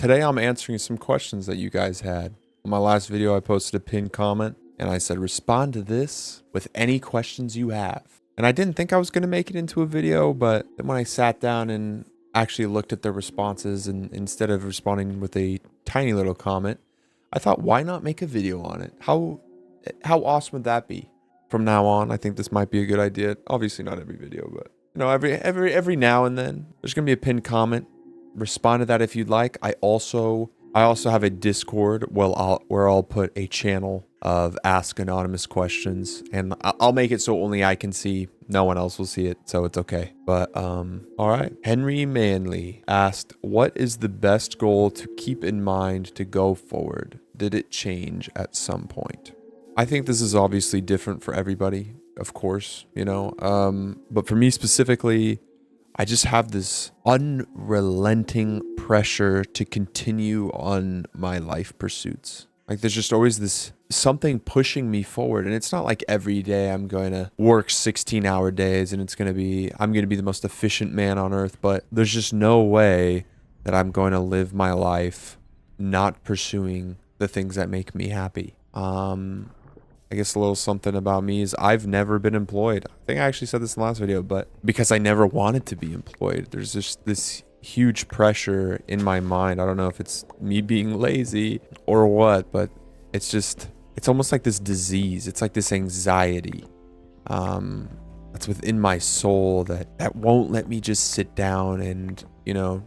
Today I'm answering some questions that you guys had. On my last video, I posted a pinned comment and I said, respond to this with any questions you have. And I didn't think I was going to make it into a video, but then when I sat down and actually looked at the responses, and instead of responding with a tiny little comment, I thought, why not make a video on it? How awesome would that be? From now on, I think this might be a good idea. Obviously not every video, but you know, every now and then there's going to be a pinned comment. Respond to that if you'd like. I also have a Discord where I'll put a channel of Ask Anonymous questions, and I'll make it so only I can see. No one else will see it, so it's okay. But all right. Henry Manley asked, what is the best goal to keep in mind to go forward? Did it change at some point? I think this is obviously different for everybody, of course, you know. But for me specifically, I just have this unrelenting pressure to continue on my life pursuits. Like there's just always this something pushing me forward. And it's not like every day I'm going to work 16-hour days and I'm going to be the most efficient man on earth. But there's just no way that I'm going to live my life not pursuing the things that make me happy. I guess a little something about me is I've never been employed. I think I actually said this in the last video, but because I never wanted to be employed, there's just this huge pressure in my mind. I don't know if it's me being lazy or what, but it's almost like this disease. It's like this anxiety that's within my soul that won't let me just sit down and, you know,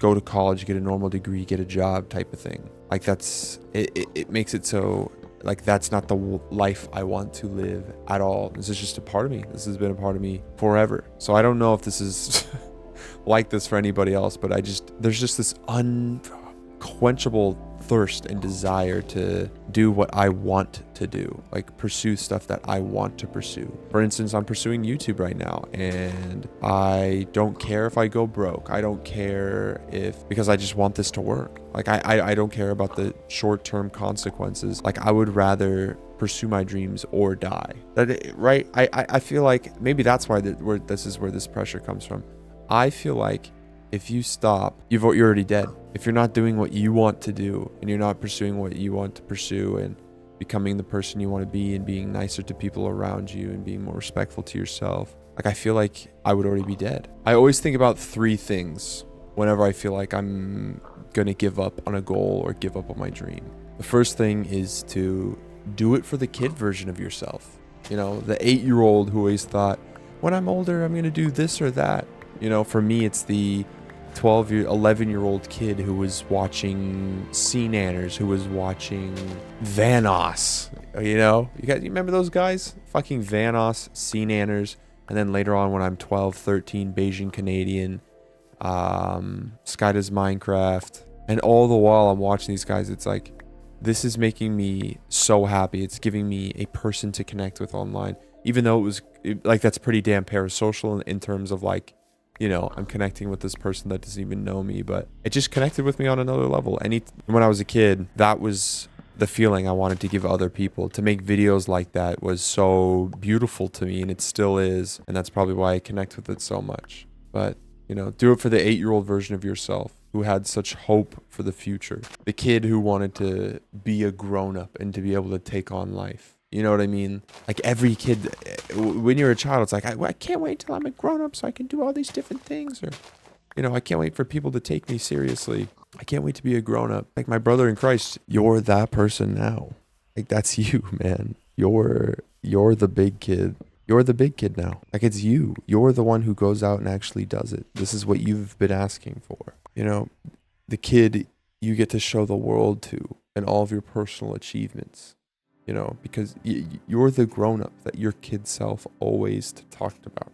go to college, get a normal degree, get a job type of thing. Like it makes it so like that's not the life I want to live at all. This is just a part of me. This has been a part of me forever. So I don't know if this is like this for anybody else, but there's just this unquenchable thirst and desire to do what I want to do, like pursue stuff that I want to pursue. For instance, I'm pursuing YouTube right now, and I don't care if I go broke. I don't care because I just want this to work. Like I don't care about the short-term consequences. Like I would rather pursue my dreams or die. Right? I feel like maybe that's why this is where this pressure comes from. I feel like if you stop, you're already dead. If you're not doing what you want to do, and you're not pursuing what you want to pursue, and becoming the person you want to be, and being nicer to people around you, and being more respectful to yourself, like I feel like I would already be dead. I always think about three things whenever I feel like I'm gonna give up on a goal or give up on my dream. The first thing is to do it for the kid version of yourself. You know, the 8-year-old who always thought, when I'm older, I'm gonna do this or that. You know, for me, it's the 11-year-old kid who was watching Sea Nanners, who was watching Vanoss. You know, you remember those guys? Fucking Vanoss, Sea Nanners, and then later on when I'm 12, 13, Beijing Canadian, Sky Does Minecraft, and all the while I'm watching these guys, it's like, this is making me so happy. It's giving me a person to connect with online, even though like that's pretty damn parasocial in terms of like, you know, I'm connecting with this person that doesn't even know me, but it just connected with me on another level. When I was a kid, that was the feeling I wanted to give other people. To make videos like that was so beautiful to me, and it still is. And that's probably why I connect with it so much. But, you know, do it for the 8-year-old version of yourself who had such hope for the future. The kid who wanted to be a grown-up and to be able to take on life. You know what I mean? Like every kid, when you're a child, it's like, I can't wait till I'm a grown-up so I can do all these different things. Or, you know, I can't wait for people to take me seriously. I can't wait to be a grown-up. Like my brother in Christ, you're that person now. Like that's you, man. You're the big kid. You're the big kid now. Like it's you. You're the one who goes out and actually does it. This is what you've been asking for. You know, the kid you get to show the world to and all of your personal achievements. You know, because you're the grown-up that your kid self always talked about.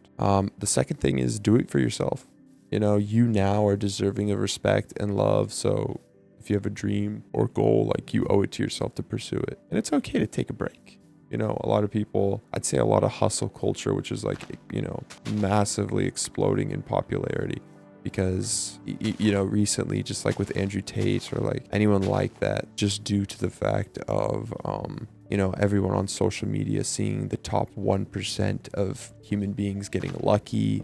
The second thing is do it for yourself. You know, you now are deserving of respect and love. So if you have a dream or goal, like you owe it to yourself to pursue it. And it's okay to take a break. You know, a lot of people, I'd say a lot of hustle culture, which is like, you know, massively exploding in popularity. Because, you know, recently, just like with Andrew Tate or like anyone like that, just due to the fact of, you know, everyone on social media seeing the top 1% of human beings getting lucky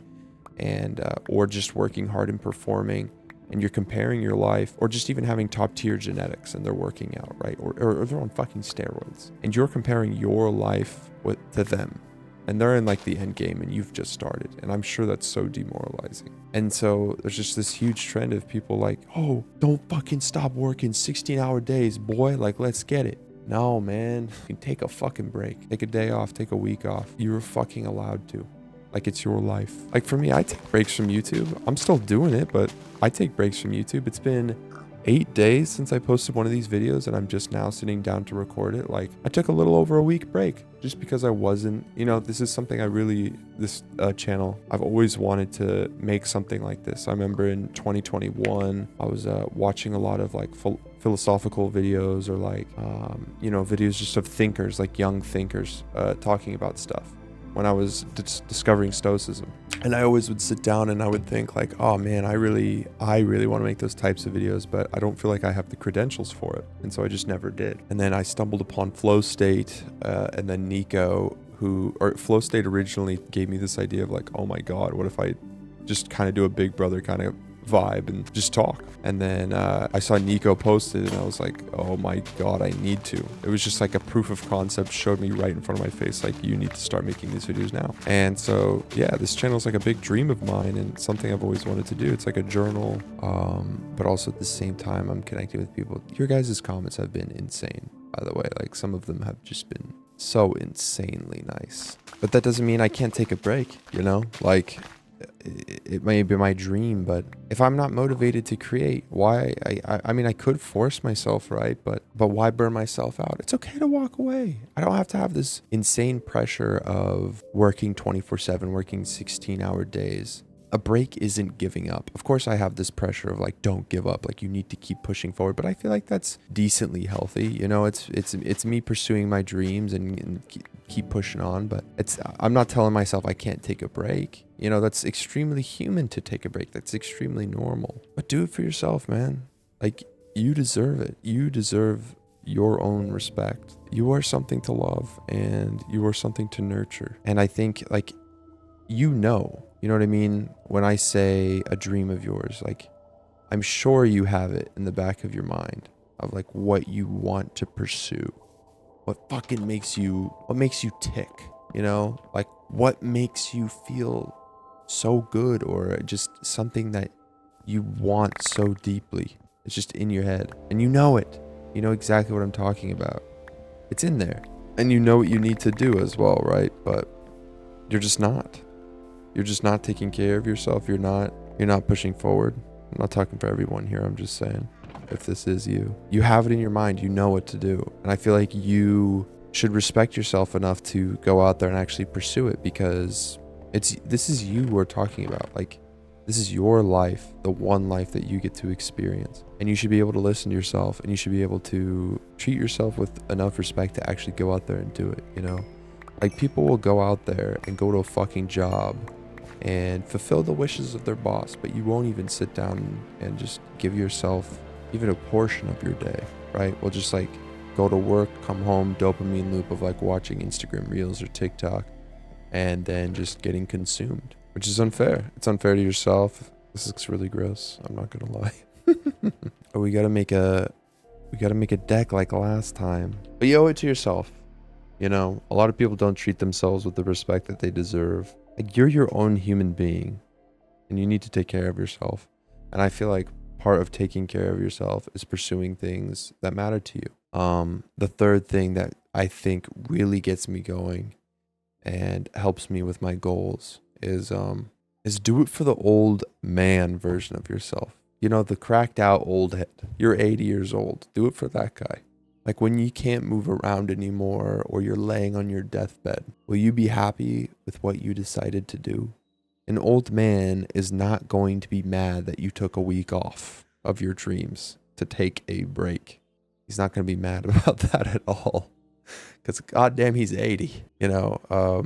and or just working hard and performing, and you're comparing your life, or just even having top tier genetics and they're working out, right? Or they're on fucking steroids, and you're comparing your life to them, and they're in like the end game and you've just started. And I'm sure that's so demoralizing. And so there's just this huge trend of people like, oh, don't fucking stop working 16-hour days, boy. Like, let's get it. No, man, you can take a fucking break, take a day off, take a week off. You're fucking allowed to. Like, it's your life. Like, for me, I take breaks from YouTube. I'm still doing it, but I take breaks from YouTube. It's been 8 days since I posted one of these videos, and I'm just now sitting down to record it. Like, I took a little over a week break just because I wasn't, this is something this channel, I've always wanted to make something like this. I remember in 2021, I was watching a lot of like philosophical videos, or like, videos just of thinkers, like young thinkers talking about stuff when I was discovering Stoicism. And I always would sit down and I would think like, oh man, I really want to make those types of videos, but I don't feel like I have the credentials for it. And so I just never did. And then I stumbled upon Flow State, and then Nico, Flow State originally gave me this idea of like, oh my God, what if I just kind of do a Big Brother kind of vibe and just talk. And then I saw Nico posted, and I was like, oh my God, I need to. It was just like a proof of concept, showed me right in front of my face, like, you need to start making these videos now. And so yeah, this channel is like a big dream of mine and something I've always wanted to do. It's like a journal, but also at the same time I'm connecting with people. Your guys' comments have been insane, by the way. Like, some of them have just been so insanely nice, but that doesn't mean I can't take a break, like, it may be my dream, but if I'm not motivated to create, why? I mean, I could force myself, right? But why burn myself out? It's okay to walk away. I don't have to have this insane pressure of working 24/7, working 16-hour days. A break isn't giving up. Of course, I have this pressure of like, don't give up. Like, you need to keep pushing forward. But I feel like that's decently healthy. It's me pursuing my dreams and keep pushing on. But I'm not telling myself I can't take a break. That's extremely human to take a break. That's extremely normal. But do it for yourself, man. Like, you deserve it. You deserve your own respect. You are something to love, and you are something to nurture. And I think, like, you know what I mean? When I say a dream of yours, like, I'm sure you have it in the back of your mind of like what you want to pursue. What makes you tick, like what makes you feel so good, or just something that you want so deeply. It's just in your head, and you know it. You know exactly what I'm talking about. It's in there, and you know what you need to do as well, right? But you're just not. You're just not taking care of yourself. You're not pushing forward. I'm not talking for everyone here. I'm just saying, if this is you, you have it in your mind. You know what to do. And I feel like you should respect yourself enough to go out there and actually pursue it, because this is you we're talking about. Like, this is your life, the one life that you get to experience. And you should be able to listen to yourself, and you should be able to treat yourself with enough respect to actually go out there and do it, Like, people will go out there and go to a fucking job and fulfill the wishes of their boss, but you won't even sit down and just give yourself even a portion of your day, right? We'll just like go to work, come home, dopamine loop of like watching Instagram Reels or TikTok, and then just getting consumed, which is unfair. It's unfair to yourself. This looks really gross, I'm not gonna lie. Oh, we gotta make a deck like last time, but you owe it to yourself. A lot of people don't treat themselves with the respect that they deserve. Like, you're your own human being, and you need to take care of yourself. And I feel like part of taking care of yourself is pursuing things that matter to you. The third thing that I think really gets me going and helps me with my goals is do it for the old man version of yourself. The cracked out old head. You're 80 years old. Do it for that guy. Like, when you can't move around anymore, or you're laying on your deathbed, will you be happy with what you decided to do? An old man is not going to be mad that you took a week off of your dreams to take a break. He's not going to be mad about that at all, because goddamn, he's 80. A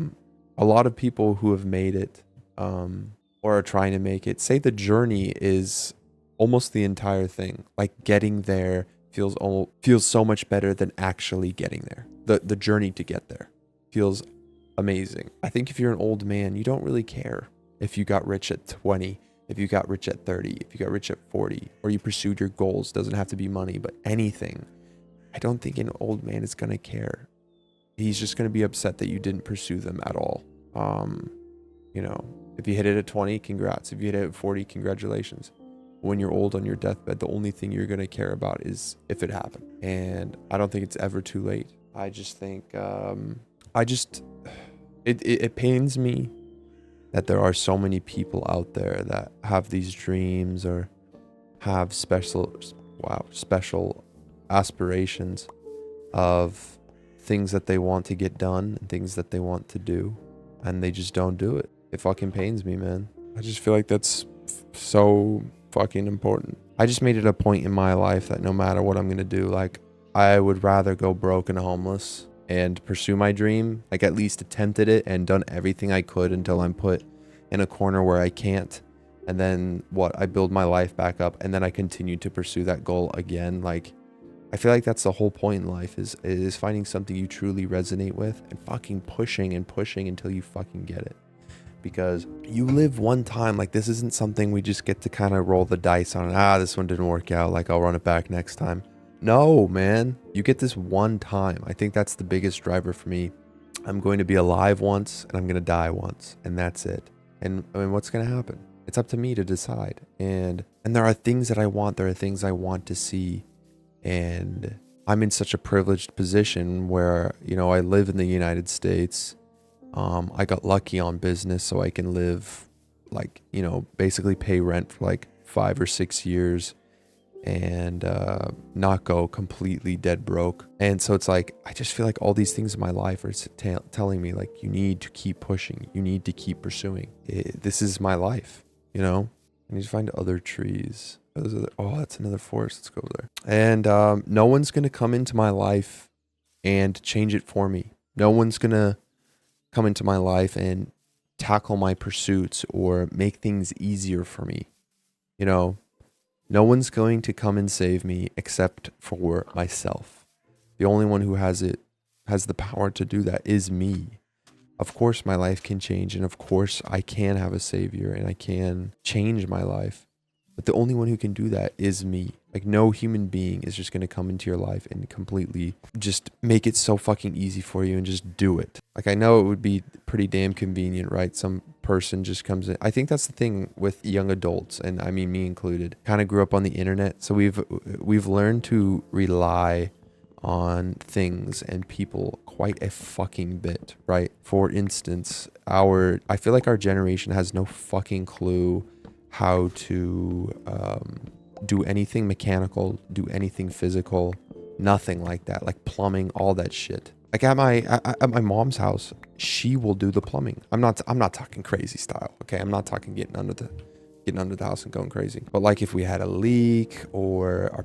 lot of people who have made it, or are trying to make it, say the journey is almost the entire thing. Like, getting there feels so much better than actually getting there. The journey to get there feels amazing. I think if you're an old man, you don't really care if you got rich at 20 if you got rich at 30, if you got rich at 40, or you pursued your goals, doesn't have to be money, but anything, I don't think an old man is going to care. He's just going to be upset that you didn't pursue them at all. You know, if you hit it at 20, congrats. If you hit it at 40, congratulations. When you're old on your deathbed, the only thing you're going to care about is if it happened. And I don't think it's ever too late. I just think, it pains me that there are so many people out there that have these dreams or have special aspirations of things that they want to get done and things that they want to do, and they just don't do it. It fucking pains me, man. I just feel like that's so fucking important. I just made it a point in my life that no matter what I'm gonna do, like, I would rather go broke and homeless and pursue my dream, like at least attempted it and done everything I could until I'm put in a corner where I can't. And then I build my life back up, and then I continue to pursue that goal again. Like, I feel like that's the whole point in life is finding something you truly resonate with and fucking pushing and pushing until you fucking get it. Because you live one time. Like, this isn't something we just get to kind of roll the dice on. This one didn't work out, like I'll run it back next time. No, man, you get this one time. I think that's the biggest driver for me. I'm going to be alive once and I'm going to die once, and that's it. And I mean, what's going to happen? It's up to me to decide. And there are things that I want. There are things I want to see. And I'm in such a privileged position where, you know, I live in the United States. I got lucky on business, so I can live, like, you know, basically pay rent for like 5 or 6 years and not go completely dead broke. And so it's like, I just feel like all these things in my life are telling me, like, you need to keep pushing. You need to keep pursuing. This is my life, you know? I need to find other trees. That's another forest. Let's go there. And no one's going to come into my life and change it for me. No one's going to come into my life and tackle my pursuits or make things easier for me. You know, no one's going to come and save me except for myself. The only one who has the power to do that is me. Of course, my life can change, and of course, I can have a savior, and I can change my life. But the only one who can do that is me. Like, no human being is just going to come into your life and completely just make it so fucking easy for you and just do it. Like, I know it would be pretty damn convenient, right? Some person just comes in. I think that's the thing with young adults, and I mean me included. Kind of grew up on the internet, so we've learned to rely on things and people quite a fucking bit, right? For instance, I feel like our generation has no fucking clue how to do anything mechanical, do anything physical, nothing like that, like plumbing, all that shit. Like at my mom's house, she will do the plumbing. I'm not talking crazy style, okay? I'm not talking getting under the house and going crazy. But like if we had a leak or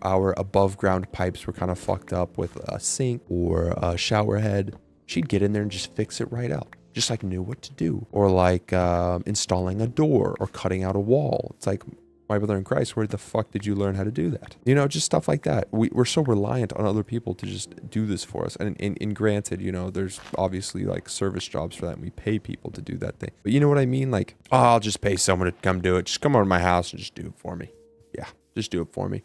our above ground pipes were kind of fucked up with a sink or a shower head, she'd get in there and just fix it right up. Just like knew what to do. Or like installing a door or cutting out a wall. It's like, my brother in Christ, where the fuck did you learn how to do that? You know, just stuff like that. We're so reliant on other people to just do this for us. And granted, you know, there's obviously like service jobs for that, and we pay people to do that thing. But you know what I mean? Like, I'll just pay someone to come do it. Just come over to my house and just do it for me. Yeah, just do it for me.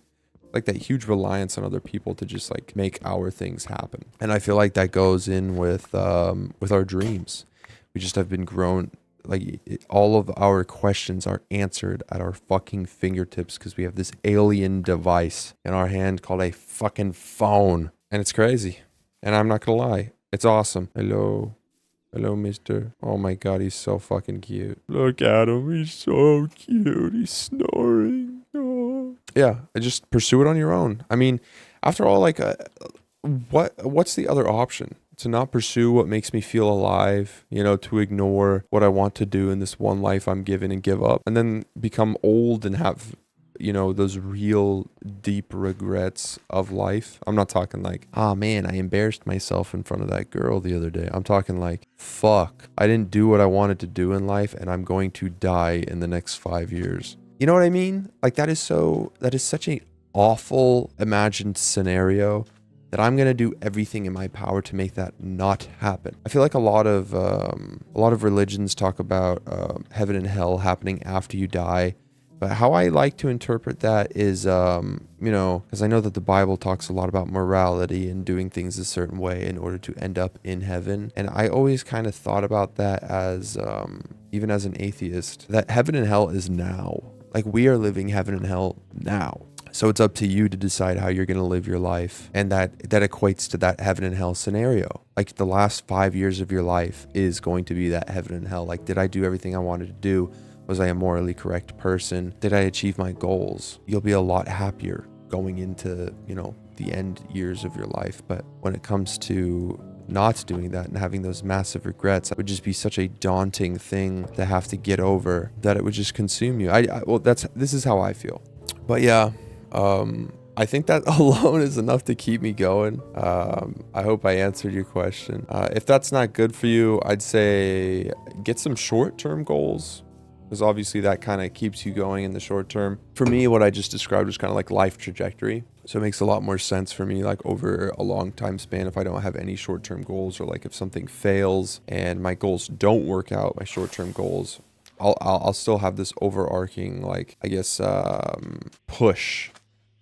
Like that huge reliance on other people to just like make our things happen. And I feel like that goes in with our dreams. We just have been grown. Like, all of our questions are answered at our fucking fingertips because we have this alien device in our hand called a fucking phone. And it's crazy. And I'm not gonna lie, it's awesome. Hello, mister. Oh my god, he's so fucking cute. Look at him, he's so cute. He's snoring. Oh. Yeah, just pursue it on your own. I mean, after all, like, what's the other option? To not pursue what makes me feel alive, you know, to ignore what I want to do in this one life I'm given and give up, and then become old and have, you know, those real deep regrets of life. I'm not talking like, man, I embarrassed myself in front of that girl the other day. I'm talking like, fuck, I didn't do what I wanted to do in life, and I'm going to die in the next 5 years. You know what I mean? Like, that is such an awful imagined scenario. that I'm going to do everything in my power to make that not happen. I feel like a lot of religions talk about heaven and hell happening after you die. But how I like to interpret that is, because I know that the Bible talks a lot about morality and doing things a certain way in order to end up in heaven. And I always kind of thought about that as, even as an atheist, that heaven and hell is now. Like, we are living heaven and hell now. So it's up to you to decide how you're going to live your life. And that equates to that heaven and hell scenario. Like, the last 5 years of your life is going to be that heaven and hell. Like, did I do everything I wanted to do? Was I a morally correct person? Did I achieve my goals? You'll be a lot happier going into, the end years of your life. But when it comes to not doing that and having those massive regrets, it would just be such a daunting thing to have to get over that it would just consume you. This is how I feel. But yeah, I think that alone is enough to keep me going. I hope I answered your question. If that's not good for you, I'd say get some short-term goals, because obviously that kind of keeps you going in the short term. For me, what I just described was kind of like life trajectory. So it makes a lot more sense for me, like over a long time span, if I don't have any short-term goals, or like if something fails and my goals don't work out, my short-term goals, I'll still have this overarching, like, I guess, push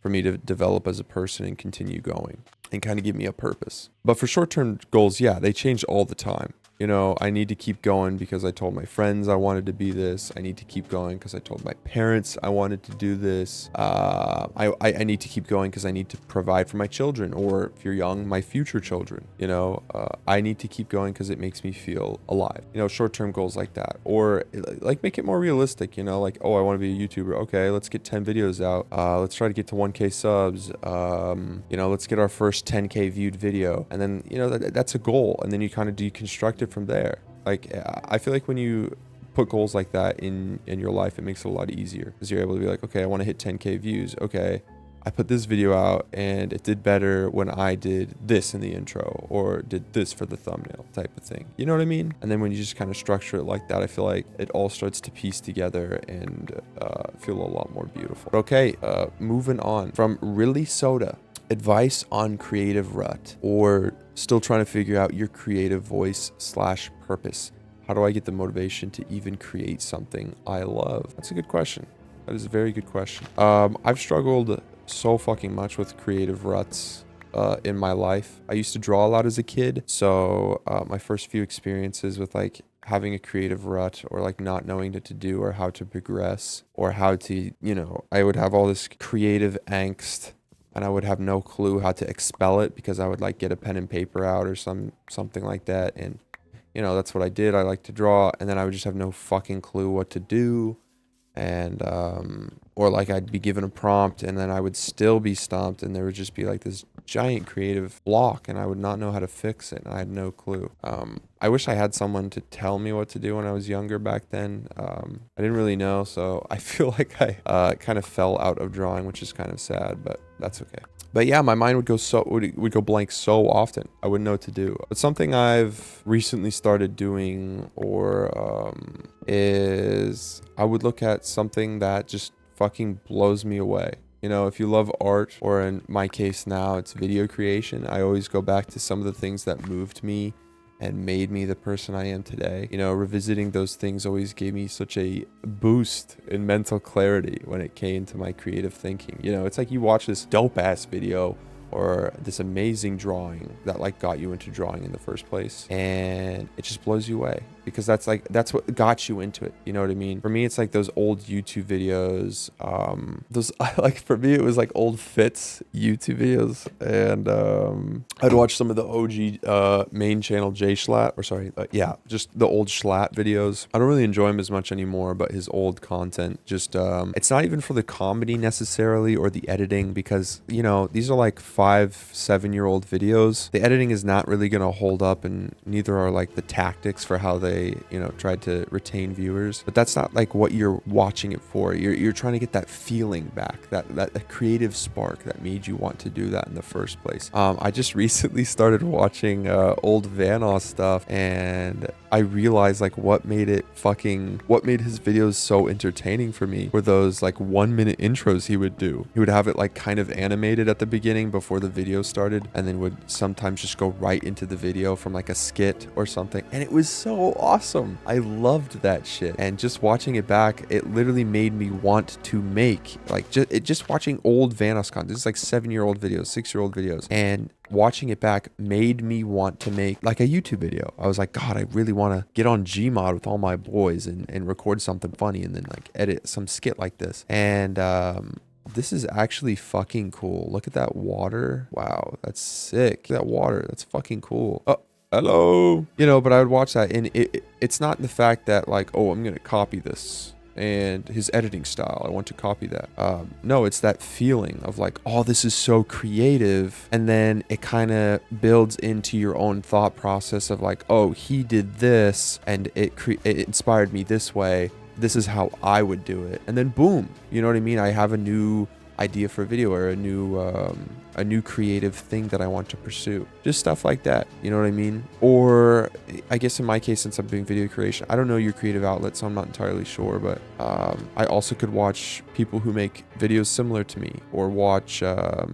for me to develop as a person and continue going and kind of give me a purpose. But for short-term goals, yeah, they change all the time. I need to keep going because I told my friends I wanted to be this. I need to keep going because I told my parents I wanted to do this. I need to keep going because I need to provide for my children, or if you're young, my future children. I need to keep going because it makes me feel alive. Short-term goals like that, or like make it more realistic. Like, oh, I want to be a YouTuber. Okay, let's get 10 videos out. Let's try to get to 1K subs. Let's get our first 10K viewed video, and then that's a goal, and then you kind of deconstruct it from there. Like, I feel like when you put goals like that in your life, it makes it a lot easier, because you're able to be like, okay, I want to hit 10K views. Okay, I put this video out and it did better when I did this in the intro, or did this for the thumbnail, type of thing. You know what I mean? And then when you just kind of structure it like that, I feel like it all starts to piece together and feel a lot more beautiful. But okay, moving on from Really Soda. Advice on creative rut, or still trying to figure out your creative voice / purpose. How do I get the motivation to even create something I love? That's a good question. That is a very good question. I've struggled so fucking much with creative ruts in my life. I used to draw a lot as a kid, so my first few experiences with like having a creative rut, or like not knowing what to do or how to progress, or how to, I would have all this creative angst, and I would have no clue how to expel it, because I would like get a pen and paper out or something like that. And, that's what I did. I like to draw, and then I would just have no fucking clue what to do. And, or like I'd be given a prompt and then I would still be stumped, and there would just be like this giant creative block, and I would not know how to fix it. And I had no clue. I wish I had someone to tell me what to do when I was younger back then. I didn't really know, so I feel like I kind of fell out of drawing, which is kind of sad, but that's okay. But yeah, my mind would go blank so often. I wouldn't know what to do. But something I've recently started doing, or is I would look at something that just fucking blows me away. If you love art, or in my case now, it's video creation, I always go back to some of the things that moved me and made me the person I am today. Revisiting those things always gave me such a boost in mental clarity when it came to my creative thinking. It's like you watch this dope ass video or this amazing drawing that like got you into drawing in the first place, and it just blows you away, because that's what got you into it. You know what I mean? For me, it's like those old YouTube videos. For me, it was like old Fitz YouTube videos, and I'd watch some of the OG main channel J Schlatt, just the old Schlatt videos. I don't really enjoy him as much anymore, but his old content, just it's not even for the comedy necessarily or the editing, because these are like 5-7 year old videos. The editing is not really gonna hold up, and neither are like the tactics for how they they, you know, tried to retain viewers, but that's not like what you're watching it for. You're trying to get that feeling back, that creative spark that made you want to do that in the first place. I just recently started watching old Vanoss stuff, and I realized like what made his videos so entertaining for me were those like 1-minute intros he would do. He would have it like kind of animated at the beginning before the video started, and then would sometimes just go right into the video from like a skit or something, and it was so awesome. I loved that shit, and just watching it back, it literally made me want to make like just watching old Vanoss content. This is like 7-year-old videos, 6-year-old videos, and watching it back made me want to make like a YouTube video. I was like, God, I really want to get on Gmod with all my boys and record something funny and then like edit some skit like this. And this is actually fucking cool. Look at that water. Wow, that's sick. That water, that's fucking cool. Oh, hello. You know, but I would watch that, and it's not the fact that like, oh, I'm gonna copy this and his editing style, I want to copy that. No, it's that feeling of like, oh, this is so creative, and then it kind of builds into your own thought process of like, oh, he did this and it inspired me this way, this is how I would do it, and then boom, you know what I mean? I have a new idea for a video, or a new creative thing that I want to pursue. Just stuff like that, you know what I mean? Or I guess in my case, since I'm doing video creation, I don't know your creative outlet, so I'm not entirely sure, but I also could watch people who make videos similar to me, or watch I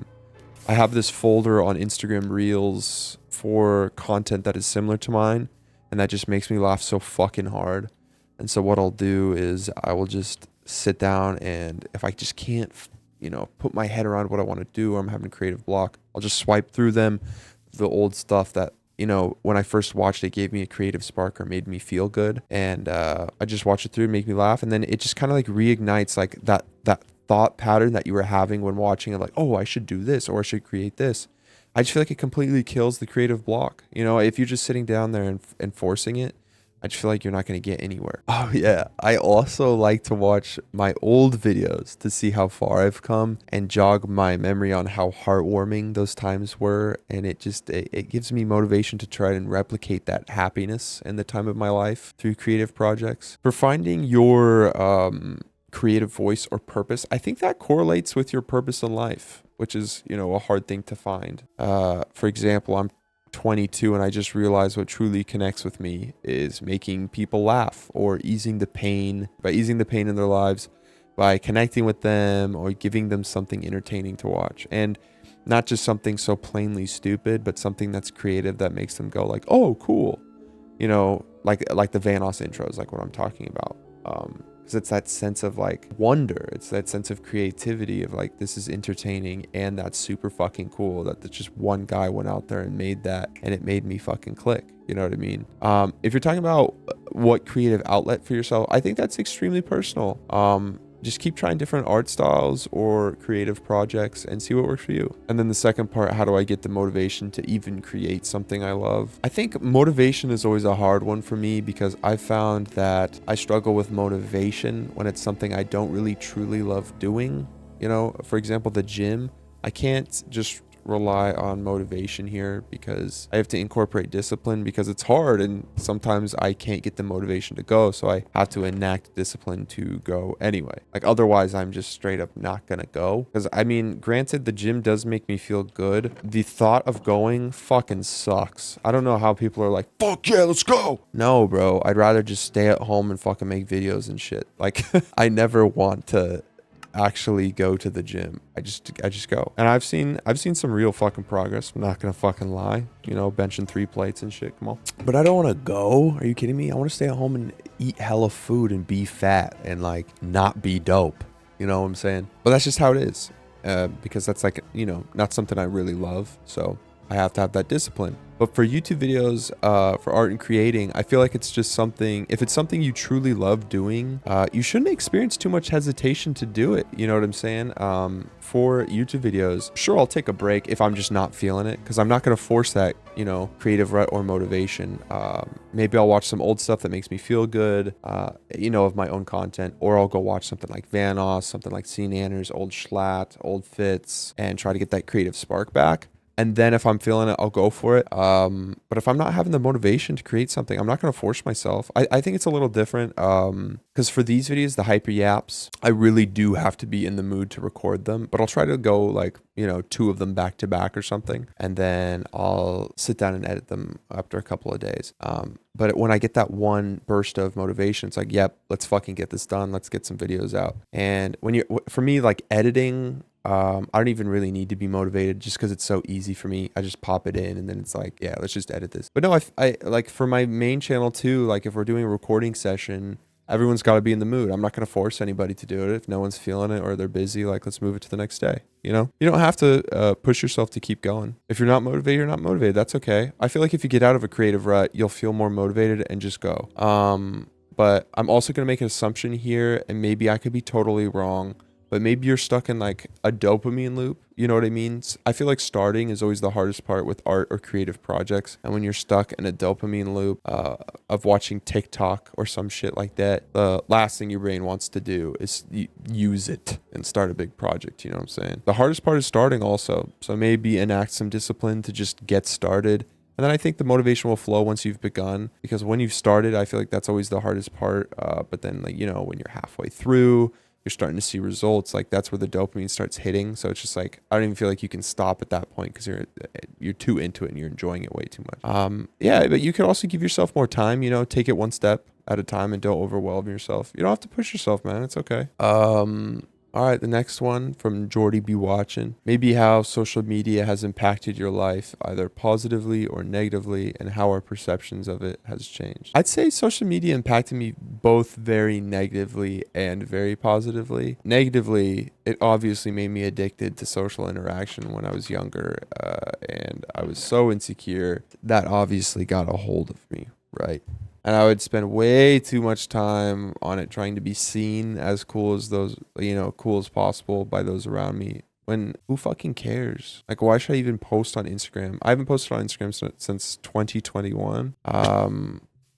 have this folder on Instagram Reels for content that is similar to mine, and that just makes me laugh so fucking hard. And so what I'll do is I will just sit down, and if I just can't, you know, put my head around what I want to do, or I'm having a creative block, I'll just swipe through them, the old stuff that, you know, when I first watched it gave me a creative spark or made me feel good, and I just watch it through and make me laugh, and then it just kind of like reignites like that thought pattern that you were having when watching it, like, oh, I should do this, or I should create this. I just feel like it completely kills the creative block. You know, if you're just sitting down there and forcing it, I just feel like you're not going to get anywhere. Oh yeah, I also like to watch my old videos to see how far I've come and jog my memory on how heartwarming those times were, and it gives me motivation to try and replicate that happiness in the time of my life through creative projects. For finding your creative voice or purpose, I think that correlates with your purpose in life, which is, you know, a hard thing to find. For example, I'm 22, and I just realized what truly connects with me is making people laugh, or easing the pain in their lives by connecting with them or giving them something entertaining to watch, and not just something so plainly stupid, but something that's creative that makes them go like, oh, cool, you know, like the Vanoss intros, like what I'm talking about. Because it's that sense of like wonder, it's that sense of creativity of like, this is entertaining and that's super fucking cool that just one guy went out there and made that, and it made me fucking click. You know what I mean? If you're talking about what creative outlet for yourself, I think that's extremely personal. Just keep trying different art styles or creative projects and see what works for you. And then the second part, how do I get the motivation to even create something I love? I think motivation is always a hard one for me, because I found that I struggle with motivation when it's something I don't really truly love doing. You know, for example, the gym, I can't just rely on motivation here, because I have to incorporate discipline, because it's hard and sometimes I can't get the motivation to go, so I have to enact discipline to go anyway. Like otherwise I'm just straight up not gonna go, because I mean, granted, the gym does make me feel good, the thought of going fucking sucks. I don't know how people are like, fuck yeah, let's go. No bro, I'd rather just stay at home and fucking make videos and shit. Like I never want to actually go to the gym. I just go, and I've seen some real fucking progress. I'm not gonna fucking lie, you know, benching 3 plates and shit, come on. But I don't want to go. Are you kidding me? I want to stay at home and eat hella food and be fat and like not be dope, you know what I'm saying? But that's just how it is, because that's like, you know, not something I really love, so I have to have that discipline. But for YouTube videos, for art and creating, I feel like it's just something, if it's something you truly love doing, you shouldn't experience too much hesitation to do it. You know what I'm saying? For YouTube videos, sure, I'll take a break if I'm just not feeling it, because I'm not going to force that, you know, creative rut or motivation. Maybe I'll watch some old stuff that makes me feel good, you know, of my own content, or I'll go watch something like Vanoss, something like C Nanners, old Schlatt, old Fitz, and try to get that creative spark back. And then if I'm feeling it, I'll go for it. But if I'm not having the motivation to create something, I'm not going to force myself. I think it's a little different. Because for these videos, the hyper yaps, I really do have to be in the mood to record them, but I'll try to go like, you know, 2 of them back to back or something. And then I'll sit down and edit them after a couple of days. But when I get that one burst of motivation, it's like, yep, let's fucking get this done. Let's get some videos out. And for me, like editing, I don't even really need to be motivated just because it's so easy for me. I just pop it in and then it's like, yeah, let's just edit this. But no, I like for my main channel too, like if we're doing a recording session, everyone's got to be in the mood. I'm not going to force anybody to do it. If no one's feeling it or they're busy, like let's move it to the next day. You know, you don't have to push yourself to keep going. If you're not motivated, you're not motivated. That's okay. I feel like if you get out of a creative rut, you'll feel more motivated and just go. But I'm also going to make an assumption here, and maybe I could be totally wrong, but maybe you're stuck in like a dopamine loop. You know what I mean? I feel like starting is always the hardest part with art or creative projects. And when you're stuck in a dopamine loop of watching TikTok or some shit like that, the last thing your brain wants to do is use it and start a big project. You know what I'm saying? The hardest part is starting also. So maybe enact some discipline to just get started. And then I think the motivation will flow once you've begun, because when you've started, I feel like that's always the hardest part. But then, like, you know, when you're halfway through, you're starting to see results, like that's where the dopamine starts hitting. So it's just like, I don't even feel like you can stop at that point because you're too into it and you're enjoying it way too much. Yeah, but you can also give yourself more time, you know, take it one step at a time and don't overwhelm yourself. You don't have to push yourself, man. It's okay. All right, the next one from Jordy Be Watching. Maybe how social media has impacted your life, either positively or negatively, and how our perceptions of it has changed. I'd say social media impacted me both very negatively and very positively. Negatively, it obviously made me addicted to social interaction when I was younger, and I was so insecure. That obviously got a hold of me, right? And I would spend way too much time on it trying to be seen as cool as those, you know, cool as possible by those around me. When who fucking cares? Like, why should I even post on Instagram? I haven't posted on Instagram since 2021.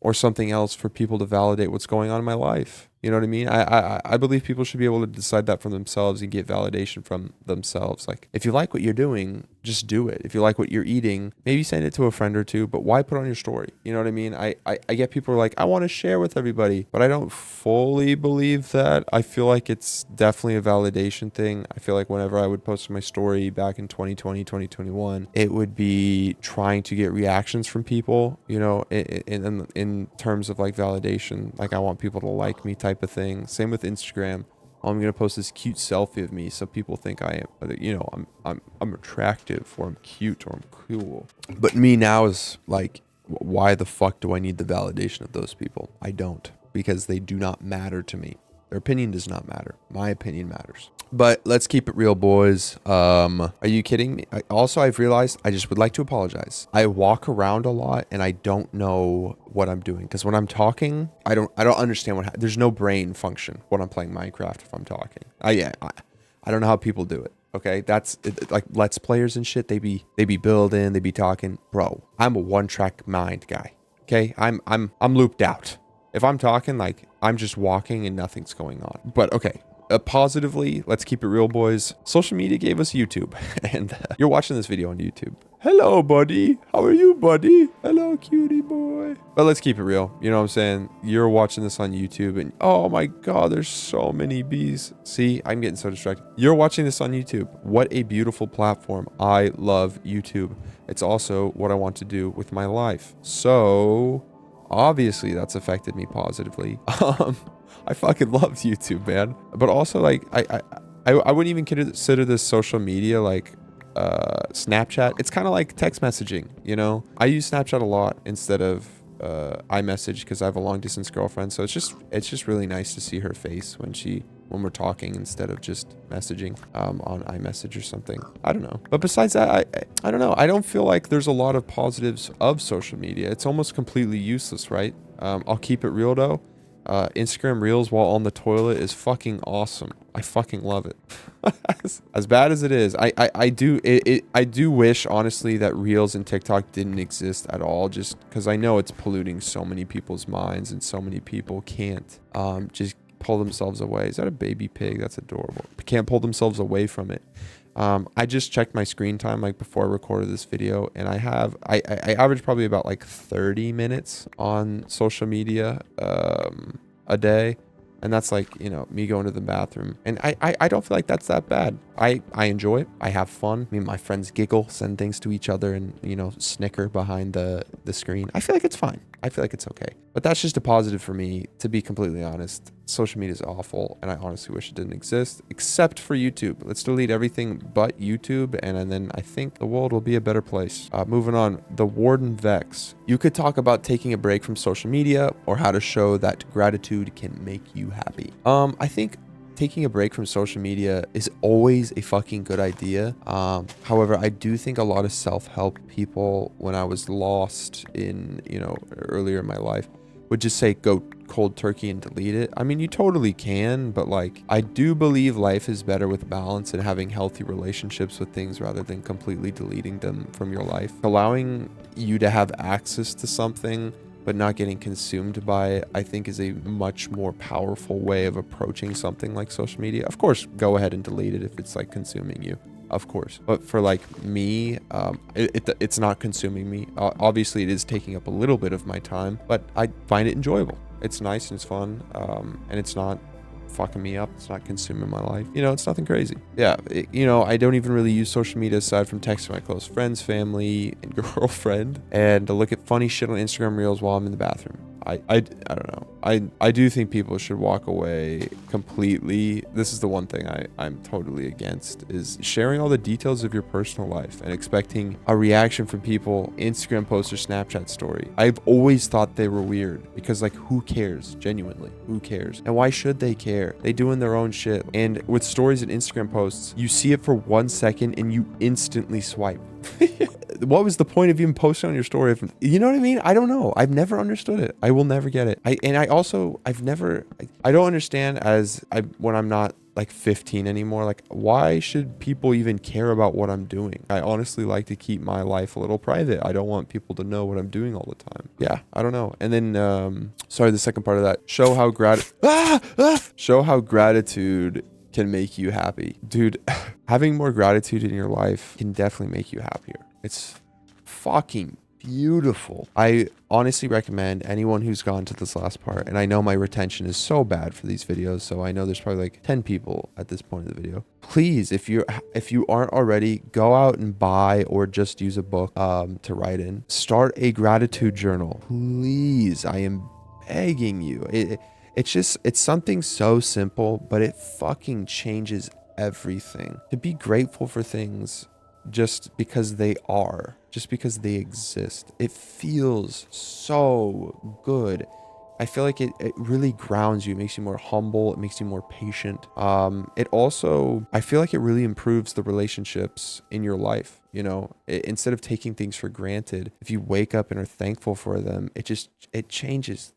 Or something else for people to validate what's going on in my life. You know what I mean? I believe people should be able to decide that for themselves and get validation from themselves. Like, if you like what you're doing, just do it. If you like what you're eating, maybe send it to a friend or two, but why put on your story? You know what I mean? I get people who are like, I want to share with everybody, but I don't fully believe that. I feel like it's definitely a validation thing. I feel like whenever I would post my story back in 2020, 2021, it would be trying to get reactions from people, you know, in terms of like validation. Like, I want people to like me type of thing. Same with Instagram. I'm gonna post this cute selfie of me so people think I am, you know, I'm attractive, or I'm cute, or I'm cool. But me now is like, why the fuck do I need the validation of those people? I don't, because they do not matter to me. Their opinion does not matter. My opinion matters. But let's keep it real, boys. Are you kidding me? Also, I've realized I just would like to apologize. I walk around a lot and I don't know what I'm doing, because when I'm talking, I don't understand there's no brain function when I'm playing Minecraft if I'm talking. I don't know how people do it. Okay, that's it, like Let's Players and shit. They be building, they be talking. Bro, I'm a one-track mind guy. Okay, I'm looped out. If I'm talking, like, I'm just walking and nothing's going on. But okay, positively, let's keep it real, boys. Social media gave us YouTube, and you're watching this video on YouTube. Hello, buddy. How are you, buddy? Hello, cutie boy. But let's keep it real. You know what I'm saying? You're watching this on YouTube, and oh my God, there's so many bees. See, I'm getting so distracted. You're watching this on YouTube. What a beautiful platform. I love YouTube. It's also what I want to do with my life. So obviously that's affected me positively. I fucking love YouTube, man. But also, like, I wouldn't even consider this social media, like Snapchat. It's kind of like text messaging, you know? I use Snapchat a lot instead of iMessage, because I have a long distance girlfriend. So it's just really nice to see her face when we're talking instead of just messaging on iMessage or something. I don't know. But besides that, I don't know. I don't feel like there's a lot of positives of social media. It's almost completely useless, right? I'll keep it real though. Instagram Reels while on the toilet is fucking awesome. I fucking love it. As bad as it is, I do wish, honestly, that Reels and TikTok didn't exist at all, just because I know it's polluting so many people's minds and so many people can't just pull themselves away. Is that a baby pig? That's adorable. Can't pull themselves away from it. I just checked my screen time like before I recorded this video, and I average probably about like 30 minutes on social media a day. And that's like, you know, me going to the bathroom. And I don't feel like that's that bad. I enjoy it. I have fun. Me and my friends giggle, send things to each other, and, you know, snicker behind the screen. I feel like it's fine. I feel like it's okay. But that's just a positive for me, to be completely honest. Social media is awful, and I honestly wish it didn't exist, except for YouTube. Let's delete everything but YouTube, and then I think the world will be a better place. Moving on, the Warden Vex. You could talk about taking a break from social media or how to show that gratitude can make you happy. I think taking a break from social media is always a fucking good idea. However, I do think a lot of self-help people, when I was lost in, you know, earlier in my life, would just say go cold turkey and delete it. I mean, you totally can, but like, I do believe life is better with balance and having healthy relationships with things rather than completely deleting them from your life. Allowing you to have access to something but not getting consumed by it, I think, is a much more powerful way of approaching something like social media. Of course, go ahead and delete it if it's like consuming you, of course. But for like me, it's not consuming me. Obviously, it is taking up a little bit of my time, but I find it enjoyable. It's nice and it's fun, and it's not fucking me up. It's not consuming my life. You know, it's nothing crazy. Yeah, you know, I don't even really use social media aside from texting my close friends, family, and girlfriend, and to look at funny shit on Instagram Reels while I'm in the bathroom. I don't know. I do think people should walk away completely. This is the one thing I'm totally against, is sharing all the details of your personal life and expecting a reaction from people, Instagram post or Snapchat story. I've always thought they were weird because, like, who cares? Genuinely, who cares? And why should they care? They doing their own shit. And with stories and Instagram posts, you see it for 1 second and you instantly swipe. What was the point of even posting on your story? You know what I mean? I don't know. I've never understood it. I will never get it. I don't understand when I'm not like 15 anymore. Like, why should people even care about what I'm doing? I honestly like to keep my life a little private. I don't want people to know what I'm doing all the time. Yeah, I don't know. And then, sorry, the second part of that, show how gratitude can make you happy. Dude, having more gratitude in your life can definitely make you happier. It's fucking beautiful. I honestly recommend anyone who's gone to this last part, and I know my retention is so bad for these videos, so I know there's probably like 10 people at this point of the video. Please, if you aren't already, go out and buy or just use a book to write in. Start a gratitude journal. Please, I am begging you. It's something so simple, but it fucking changes everything. To be grateful for things just because they are, just because they exist. It feels so good. I feel like it really grounds you. It makes you more humble. It makes you more patient. It also, I feel like it really improves the relationships in your life. You know, instead of taking things for granted, if you wake up and are thankful for them, it changes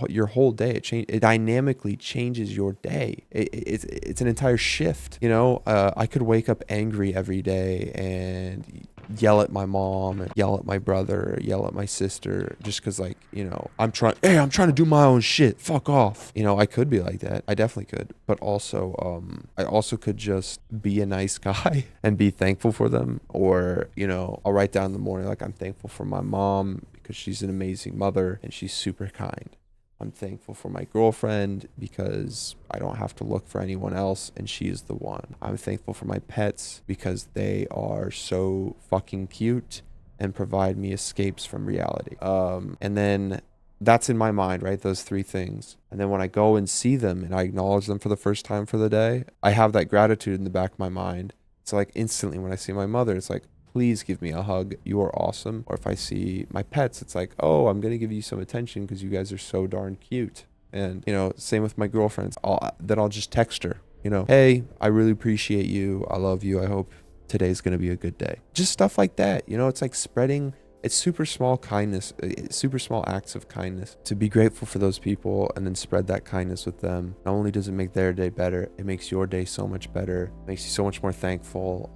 your whole day. It dynamically changes your day. It's an entire shift. You know, I could wake up angry every day and yell at my mom and yell at my brother, yell at my sister, just because, like, you know, I'm trying to do my own shit. Fuck off. You know, I could be like that. I definitely could. But also, I also could just be a nice guy and be thankful for them. Or, you know, I'll write down in the morning, like, I'm thankful for my mom because she's an amazing mother and she's super kind. I'm thankful for my girlfriend because I don't have to look for anyone else and she is the one. I'm thankful for my pets because they are so fucking cute and provide me escapes from reality. And then that's in my mind, right? Those three things. And then when I go and see them and I acknowledge them for the first time for the day, I have that gratitude in the back of my mind. So like instantly when I see my mother, it's like, please give me a hug. You are awesome. Or if I see my pets, it's like, oh, I'm going to give you some attention because you guys are so darn cute. And, you know, same with my girlfriends. Then I'll just text her, you know, hey, I really appreciate you. I love you. I hope today's going to be a good day. Just stuff like that. You know, it's like spreading. It's super small kindness, super small acts of kindness to be grateful for those people and then spread that kindness with them. Not only does it make their day better, it makes your day so much better, makes you so much more thankful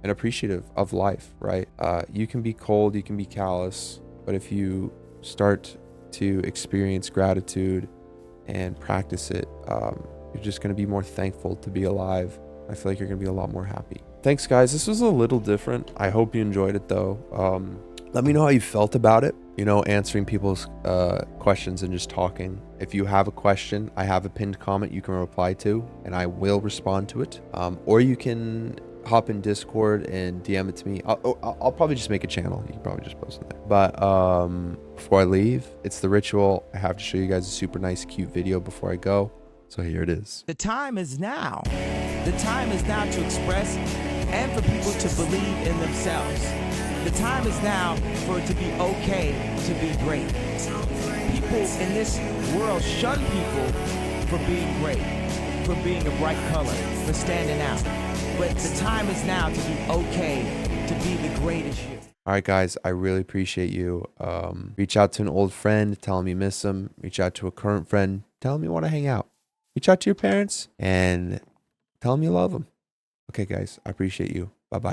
and appreciative of life, right? You can be cold, you can be callous, but if you start to experience gratitude and practice it, you're just going to be more thankful to be alive. I feel like you're going to be a lot more happy. Thanks, guys. This was a little different. I hope you enjoyed it, though. Let me know how you felt about it. You know, answering people's questions and just talking. If you have a question, I have a pinned comment you can reply to, and I will respond to it. Or you can hop in Discord and DM it to me. I'll probably just make a channel. You can probably just post it there. But before I leave, it's the ritual. I have to show you guys a super nice, cute video before I go. So here it is. The time is now. The time is now to express and for people to believe in themselves. The time is now for it to be okay to be great. People in this world shun people for being great, for being a bright color, for standing out. But the time is now to be okay to be the greatest you. All right, guys, I really appreciate you. Reach out to an old friend, tell him you miss him. Reach out to a current friend, tell him you want to hang out. Reach out to your parents and tell them you love them. Okay, guys, I appreciate you. Bye-bye.